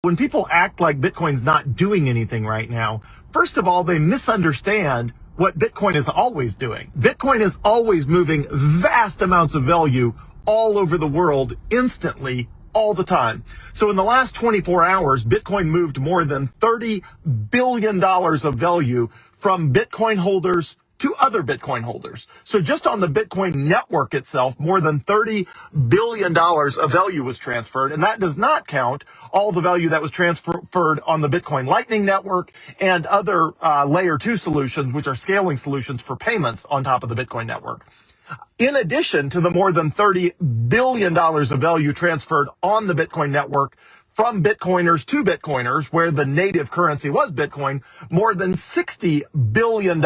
When people act like Bitcoin's not doing anything right now, first of all, they misunderstand what Bitcoin is always doing. Bitcoin is always moving vast amounts of value all over the world instantly, all the time. So in the last 24 hours, Bitcoin moved more than $30 billion of value from Bitcoin holders to other Bitcoin holders. So just on the Bitcoin network itself, more than $30 billion of value was transferred. And that does not count all the value that was transferred on the Bitcoin Lightning Network and other layer 2 solutions, which are scaling solutions for payments on top of the Bitcoin network. In addition to the more than $30 billion of value transferred on the Bitcoin network from Bitcoiners to Bitcoiners, where the native currency was Bitcoin, more than $60 billion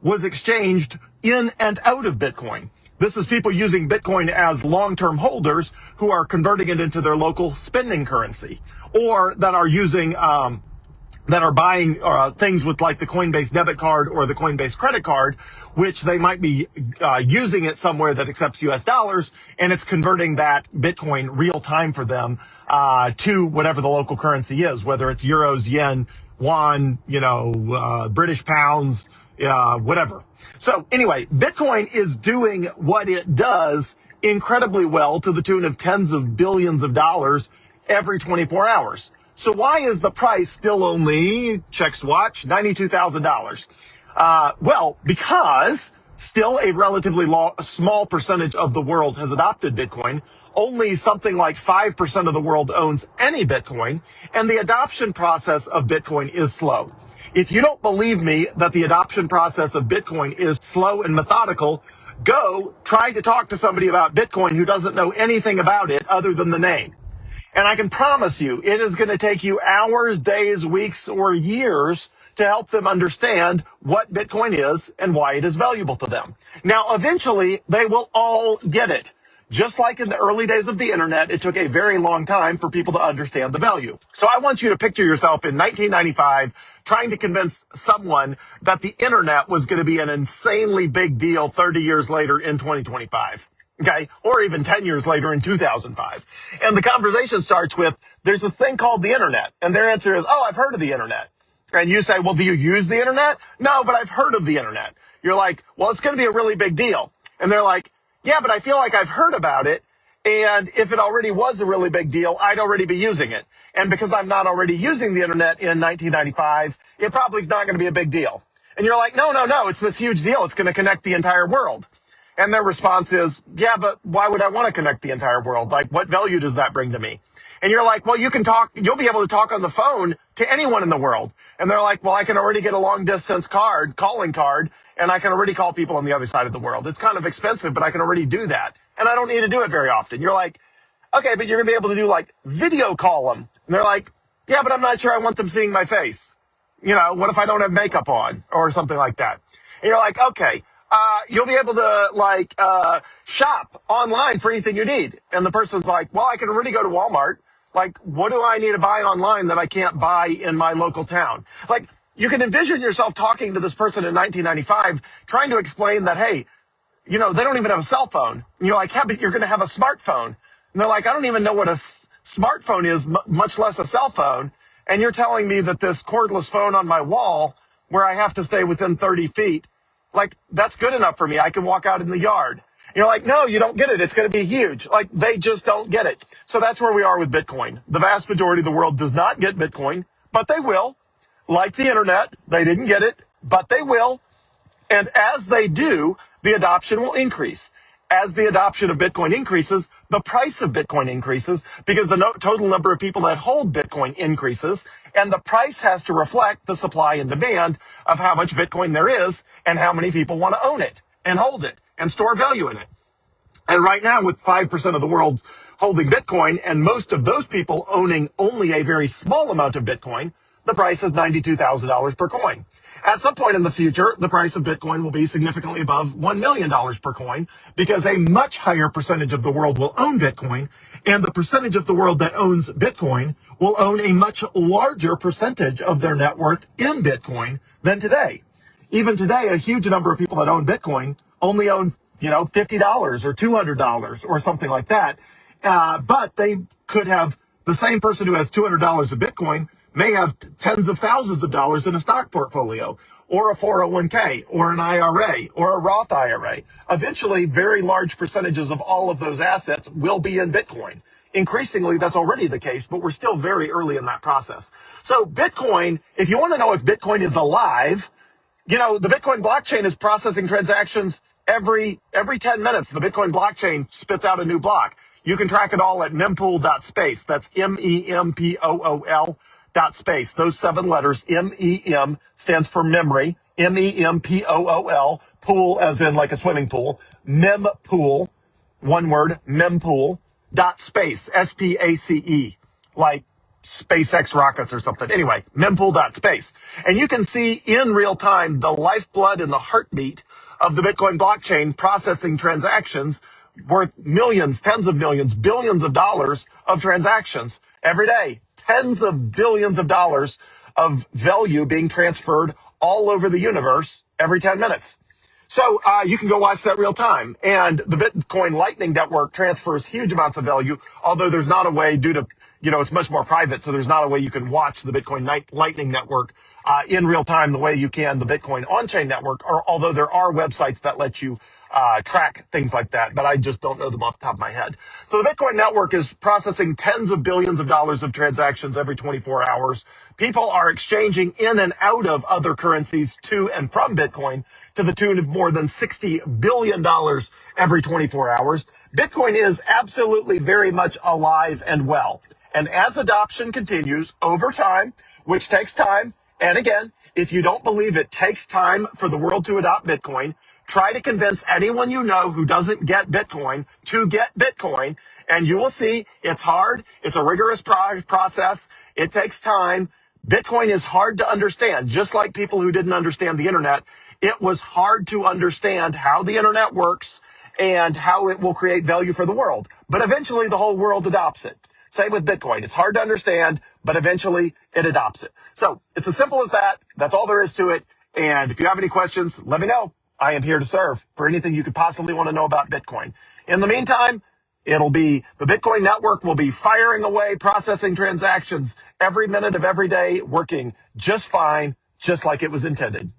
was exchanged in and out of Bitcoin. This is people using Bitcoin as long-term holders who are converting it into their local spending currency, or that are using that are buying things with like the Coinbase debit card or the Coinbase credit card, which they might be using it somewhere that accepts US dollars, and it's converting that Bitcoin real time for them to whatever the local currency is, whether it's euros, yen, won, British pounds, whatever. So anyway, Bitcoin is doing what it does incredibly well to the tune of tens of billions of dollars every 24 hours. So why is the price still only, check swatch, $92,000? Well, because still a relatively small percentage of the world has adopted Bitcoin. Only something like 5% of the world owns any Bitcoin, and the adoption process of Bitcoin is slow. If you don't believe me that the adoption process of Bitcoin is slow and methodical, go try to talk to somebody about Bitcoin who doesn't know anything about it other than the name. And I can promise you, it is going to take you hours, days, weeks, or years to help them understand what Bitcoin is and why it is valuable to them. Now, eventually, they will all get it. Just like in the early days of the internet, it took a very long time for people to understand the value. So I want you to picture yourself in 1995 trying to convince someone that the internet was going to be an insanely big deal 30 years later in 2025. Okay, or even 10 years later in 2005. And the conversation starts with, there's a thing called the internet. And their answer is, oh, I've heard of the internet. And you say, well, do you use the internet? No, but I've heard of the internet. You're like, well, it's going to be a really big deal. And they're like, yeah, but I feel like I've heard about it. And if it already was a really big deal, I'd already be using it. And because I'm not already using the internet in 1995, it probably is not going to be a big deal. And you're like, no, it's this huge deal. It's going to connect the entire world. And their response is, yeah, but why would I want to connect the entire world? Like, what value does that bring to me? And you're like, well, you'll be able to talk on the phone to anyone in the world. And they're like, well, I can already get a long distance calling card, and I can already call people on the other side of the world. It's kind of expensive, but I can already do that. And I don't need to do it very often. You're like, okay, but you're going to be able to do like video call them. And they're like, yeah, but I'm not sure I want them seeing my face. What if I don't have makeup on or something like that? And you're like, okay. You'll be able to shop online for anything you need. And the person's like, well, I can already go to Walmart. Like, what do I need to buy online that I can't buy in my local town? Like, you can envision yourself talking to this person in 1995, trying to explain that, hey, they don't even have a cell phone. And you're like, yeah, but you're going to have a smartphone. And they're like, I don't even know what a smartphone is, much less a cell phone. And you're telling me that this cordless phone on my wall, where I have to stay within 30 feet, like, that's good enough for me. I can walk out in the yard. You're like, no, you don't get it. It's going to be huge. Like, they just don't get it. So that's where we are with Bitcoin. The vast majority of the world does not get Bitcoin, but they will. Like the internet, they didn't get it, but they will. And as they do, the adoption will increase. As the adoption of Bitcoin increases, the price of Bitcoin increases because the total number of people that hold Bitcoin increases, and the price has to reflect the supply and demand of how much Bitcoin there is and how many people want to own it and hold it and store value in it. And right now, with 5% of the world holding Bitcoin and most of those people owning only a very small amount of Bitcoin, the price is $92,000 per coin. At some point in the future, the price of Bitcoin will be significantly above $1 million per coin because a much higher percentage of the world will own Bitcoin, and the percentage of the world that owns Bitcoin will own a much larger percentage of their net worth in Bitcoin than today. Even today, a huge number of people that own Bitcoin only own, $50 or $200 or something like that. But they could have The same person who has $200 of Bitcoin may have tens of thousands of dollars in a stock portfolio, or a 401k, or an IRA, or a Roth IRA. Eventually, very large percentages of all of those assets will be in Bitcoin. Increasingly, that's already the case, but we're still very early in that process. So Bitcoin, if you want to know if Bitcoin is alive, you know, the Bitcoin blockchain is processing transactions every 10 minutes. The Bitcoin blockchain spits out a new block. You can track it all at mempool.space. That's MEMPOOL.space. Those 7 letters, MEM, stands for memory. MEMPOOL, pool as in like a swimming pool. Mempool, one word, mempool.space, SPACE, like SpaceX rockets or something. Anyway, mempool.space. And you can see in real time the lifeblood and the heartbeat of the Bitcoin blockchain processing transactions worth millions, tens of millions, billions of dollars of transactions every day. Tens of billions of dollars of value being transferred all over the universe every 10 minutes. So you can go watch that real time. And the Bitcoin Lightning Network transfers huge amounts of value, although there's not a way due to, you know, it's much more private, so there's not a way you can watch the Bitcoin Lightning Network in real time the way you can the Bitcoin on-chain network, or although there are websites that let you track things like that, but I just don't know them off the top of my head. So the Bitcoin network is processing tens of billions of dollars of transactions every 24 hours. People are exchanging in and out of other currencies to and from Bitcoin to the tune of more than $60 billion every 24 hours. Bitcoin is absolutely very much alive and well. And as adoption continues over time, which takes time, and again, if you don't believe it takes time for the world to adopt Bitcoin, try to convince anyone you know who doesn't get Bitcoin to get Bitcoin, and you will see it's hard. It's a rigorous process. It takes time. Bitcoin is hard to understand, just like people who didn't understand the internet. It was hard to understand how the internet works and how it will create value for the world. But eventually the whole world adopts it. Same with Bitcoin. It's hard to understand, but eventually it adopts it. So it's as simple as that. That's all there is to it. And if you have any questions, let me know. I am here to serve for anything you could possibly want to know about Bitcoin. In the meantime, it'll be the Bitcoin network will be firing away, processing transactions every minute of every day, working just fine, just like it was intended.